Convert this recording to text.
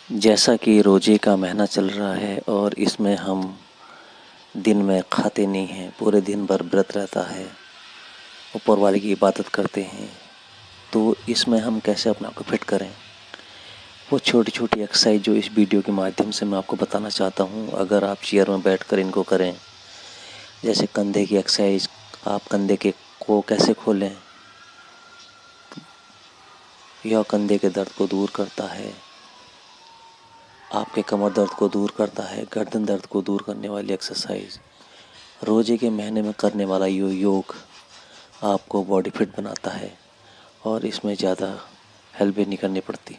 जैसा कि रोजे का महीना चल रहा है और इसमें हम दिन में खाते नहीं हैं, पूरे दिन भर व्रत रहता है, ऊपर वाले की इबादत करते हैं। तो इसमें हम कैसे अपने आप को फिट करें, वो छोटी छोटी एक्सरसाइज जो इस वीडियो के माध्यम से मैं आपको बताना चाहता हूँ। अगर आप चेयर में बैठकर इनको करें, जैसे कंधे की एक्सरसाइज, आप कंधे के को कैसे खोलें, यह कंधे के दर्द को दूर करता है, आपके कमर दर्द को दूर करता है, गर्दन दर्द को दूर करने वाली एक्सरसाइज। रोजे के महीने में करने वाला योग आपको बॉडी फिट बनाता है और इसमें ज़्यादा हेल्प भी नहीं करनी पड़ती।